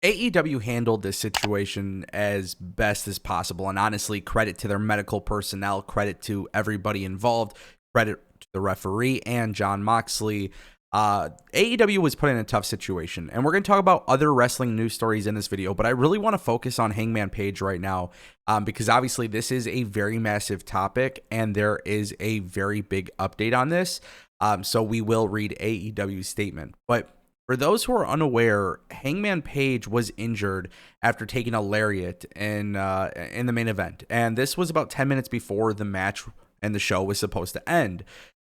AEW handled this situation as best as possible, and honestly, credit to their medical personnel, credit to everybody involved, credit to the referee and Jon Moxley. AEW was put in a tough situation, and we're going to talk about other wrestling news stories in this video, but I really want to focus on Hangman Page right now, because obviously this is a very massive topic, and there is a very big update on this, so we will read AEW's statement. But for those who are unaware, Hangman Page was injured after taking a lariat in the main event, and this was about 10 minutes before the match and the show was supposed to end.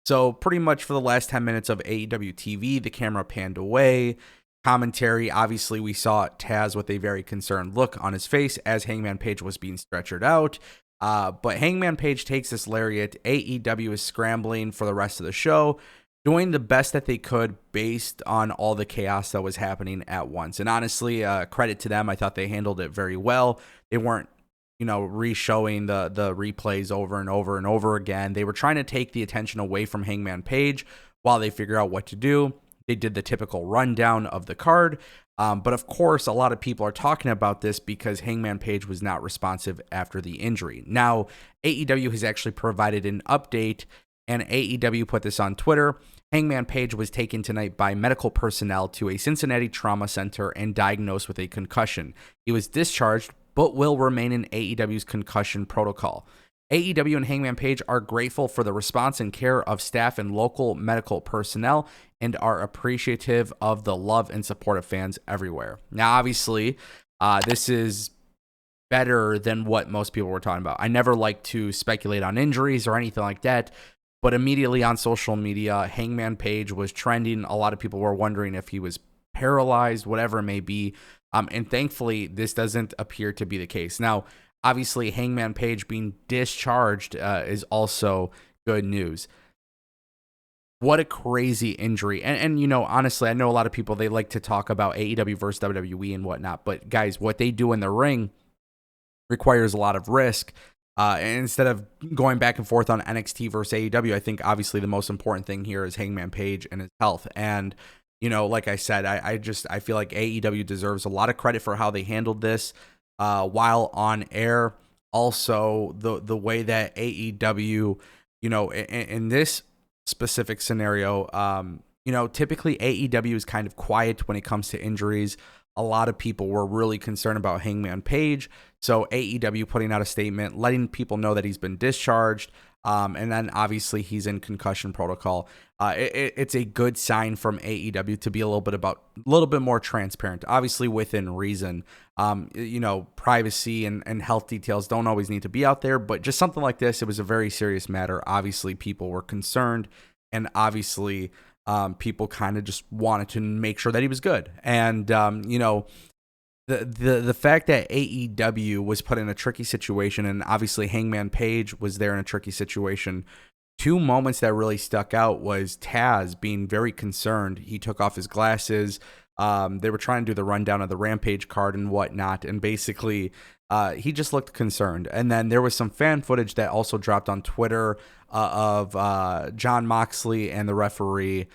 So pretty much for the last 10 minutes of AEW TV, the camera panned away. Commentary, obviously we saw Taz with a very concerned look on his face as Hangman Page was being stretchered out. But Hangman Page takes this lariat. AEW is scrambling for the rest of the show, doing the best that they could based on all the chaos that was happening at once. And honestly, credit to them. I thought they handled it very well. They weren't, re-showing the replays over and over and over again. They were trying to take the attention away from Hangman Page while they figure out what to do. They did the typical rundown of the card. But of course, a lot of people are talking about this because Hangman Page was not responsive after the injury. Now, AEW has actually provided an update, and AEW put this on Twitter. Hangman Page was taken tonight by medical personnel to a Cincinnati trauma center and diagnosed with a concussion. He was discharged, but will remain in AEW's concussion protocol. AEW and Hangman Page are grateful for the response and care of staff and local medical personnel and are appreciative of the love and support of fans everywhere. Now, obviously, this is better than what most people were talking about. I never like to speculate on injuries or anything like that, but immediately on social media, Hangman Page was trending. A lot of people were wondering if he was paralyzed, whatever it may be. And thankfully, this doesn't appear to be the case. Now, obviously, Hangman Page being discharged is also good news. What a crazy injury. And honestly, I know a lot of people, they like to talk about AEW versus WWE and whatnot. But guys, what they do in the ring requires a lot of risk. And instead of going back and forth on NXT versus AEW, I think obviously the most important thing here is Hangman Page and his health. And like I said, I feel like AEW deserves a lot of credit for how they handled this while on air. Also, the way that AEW, in this specific scenario, typically AEW is kind of quiet when it comes to injuries. A lot of people were really concerned about Hangman Page. So AEW putting out a statement, letting people know that he's been discharged. And then obviously he's in concussion protocol. It's a good sign from AEW to be a little bit more transparent, obviously within reason. Privacy and health details don't always need to be out there, but just something like this, it was a very serious matter. Obviously people were concerned, and obviously people kind of just wanted to make sure that he was good. And, the fact that AEW was put in a tricky situation, and obviously Hangman Page was there in a tricky situation, two moments that really stuck out was Taz being very concerned. He took off his glasses. They were trying to do the rundown of the Rampage card and whatnot, and basically he just looked concerned. And then there was some fan footage that also dropped on Twitter of Jon Moxley and the referee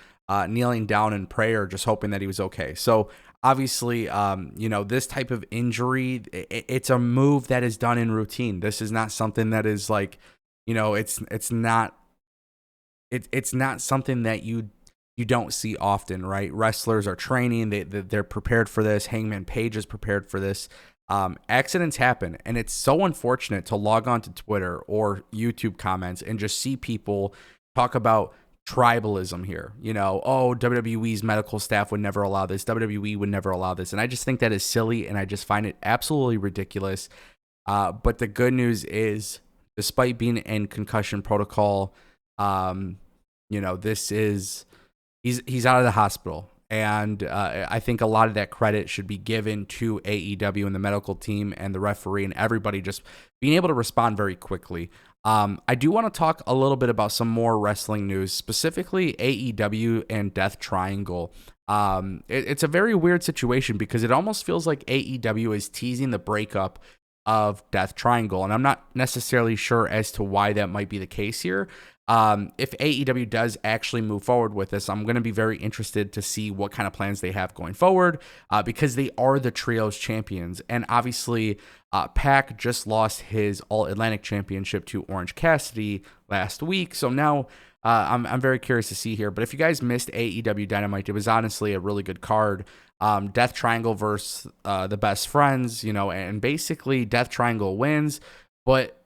kneeling down in prayer, just hoping that he was okay. So obviously, this type of injury, it's a move that is done in routine. This is not something that is like, it's not something that you don't see often, right? Wrestlers are training, they're prepared for this. Hangman Page is prepared for this. Accidents happen, and it's so unfortunate to log on to Twitter or YouTube comments and just see people talk about tribalism here. WWE's medical staff would never allow this. WWE would never allow this. And I just think that is silly, and I just find it absolutely ridiculous. But the good news is, despite being in concussion protocol, this is, he's out of the hospital. And I think a lot of that credit should be given to AEW and the medical team and the referee and everybody just being able to respond very quickly. I do want to talk a little bit about some more wrestling news, specifically AEW and Death Triangle. It's a very weird situation because it almost feels like AEW is teasing the breakup of Death Triangle. And I'm not necessarily sure as to why that might be the case here. If AEW does actually move forward with this, I'm going to be very interested to see what kind of plans they have going forward, because they are the Trios champions. And obviously, Pac just lost his All-Atlantic Championship to Orange Cassidy last week. So now I'm very curious to see here. But if you guys missed AEW Dynamite, it was honestly a really good card. Death Triangle versus the Best Friends, and basically Death Triangle wins, but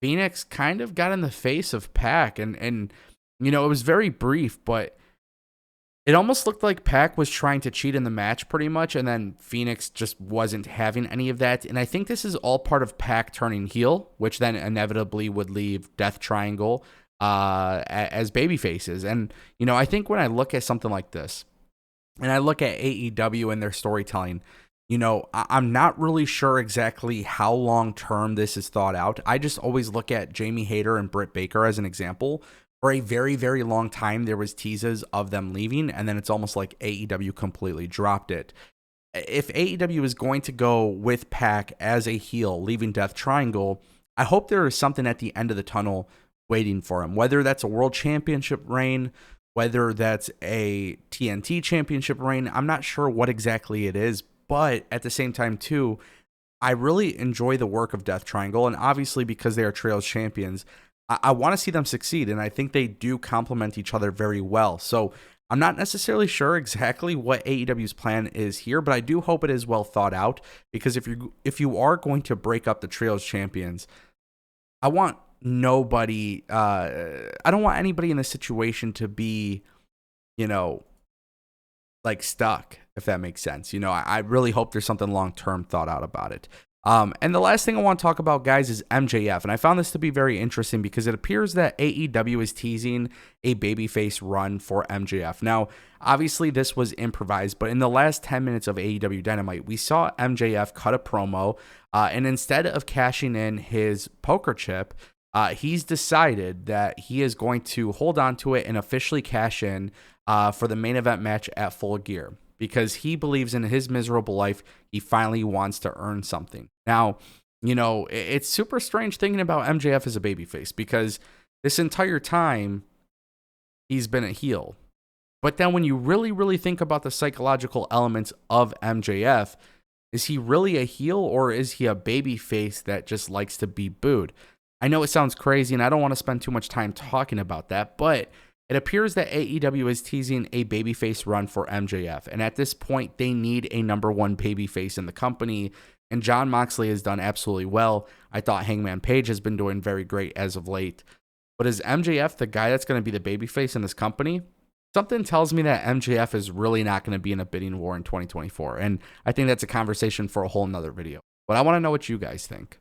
Phoenix kind of got in the face of Pac, and it was very brief, but it almost looked like Pac was trying to cheat in the match pretty much, and then Phoenix just wasn't having any of that. And I think this is all part of Pac turning heel, which then inevitably would leave Death Triangle as baby faces. And I think when I look at something like this, and I look at AEW and their storytelling, I'm not really sure exactly how long-term this is thought out. I just always look at Jamie Hayter and Britt Baker as an example. For a very, very long time, there was teases of them leaving, and then it's almost like AEW completely dropped it. If AEW is going to go with Pac as a heel, leaving Death Triangle, I hope there is something at the end of the tunnel waiting for him, whether that's a world championship reign, whether that's a TNT championship reign. I'm not sure what exactly it is, but at the same time, too, I really enjoy the work of Death Triangle, and obviously because they are Trios champions, I want to see them succeed, and I think they do complement each other very well. So I'm not necessarily sure exactly what AEW's plan is here, but I do hope it is well thought out, because if you are going to break up the Trios champions, I want nobody, I don't want anybody in this situation to be, like stuck, if that makes sense. I really hope there's something long-term thought out about it. And the last thing I want to talk about, guys, is MJF. And I found this to be very interesting because it appears that AEW is teasing a babyface run for MJF. Now, obviously, this was improvised, but in the last 10 minutes of AEW Dynamite, we saw MJF cut a promo, and instead of cashing in his poker chip, he's decided that he is going to hold on to it and officially cash in for the main event match at Full Gear, because he believes in his miserable life, he finally wants to earn something. Now, it's super strange thinking about MJF as a babyface, because this entire time, he's been a heel. But then when you really, really think about the psychological elements of MJF, is he really a heel, or is he a babyface that just likes to be booed? I know it sounds crazy, and I don't want to spend too much time talking about that, but it appears that AEW is teasing a babyface run for MJF, and at this point, they need a number one babyface in the company, and Jon Moxley has done absolutely well. I thought Hangman Page has been doing very great as of late, but is MJF the guy that's going to be the babyface in this company? Something tells me that MJF is really not going to be in a bidding war in 2024, and I think that's a conversation for a whole nother video, but I want to know what you guys think.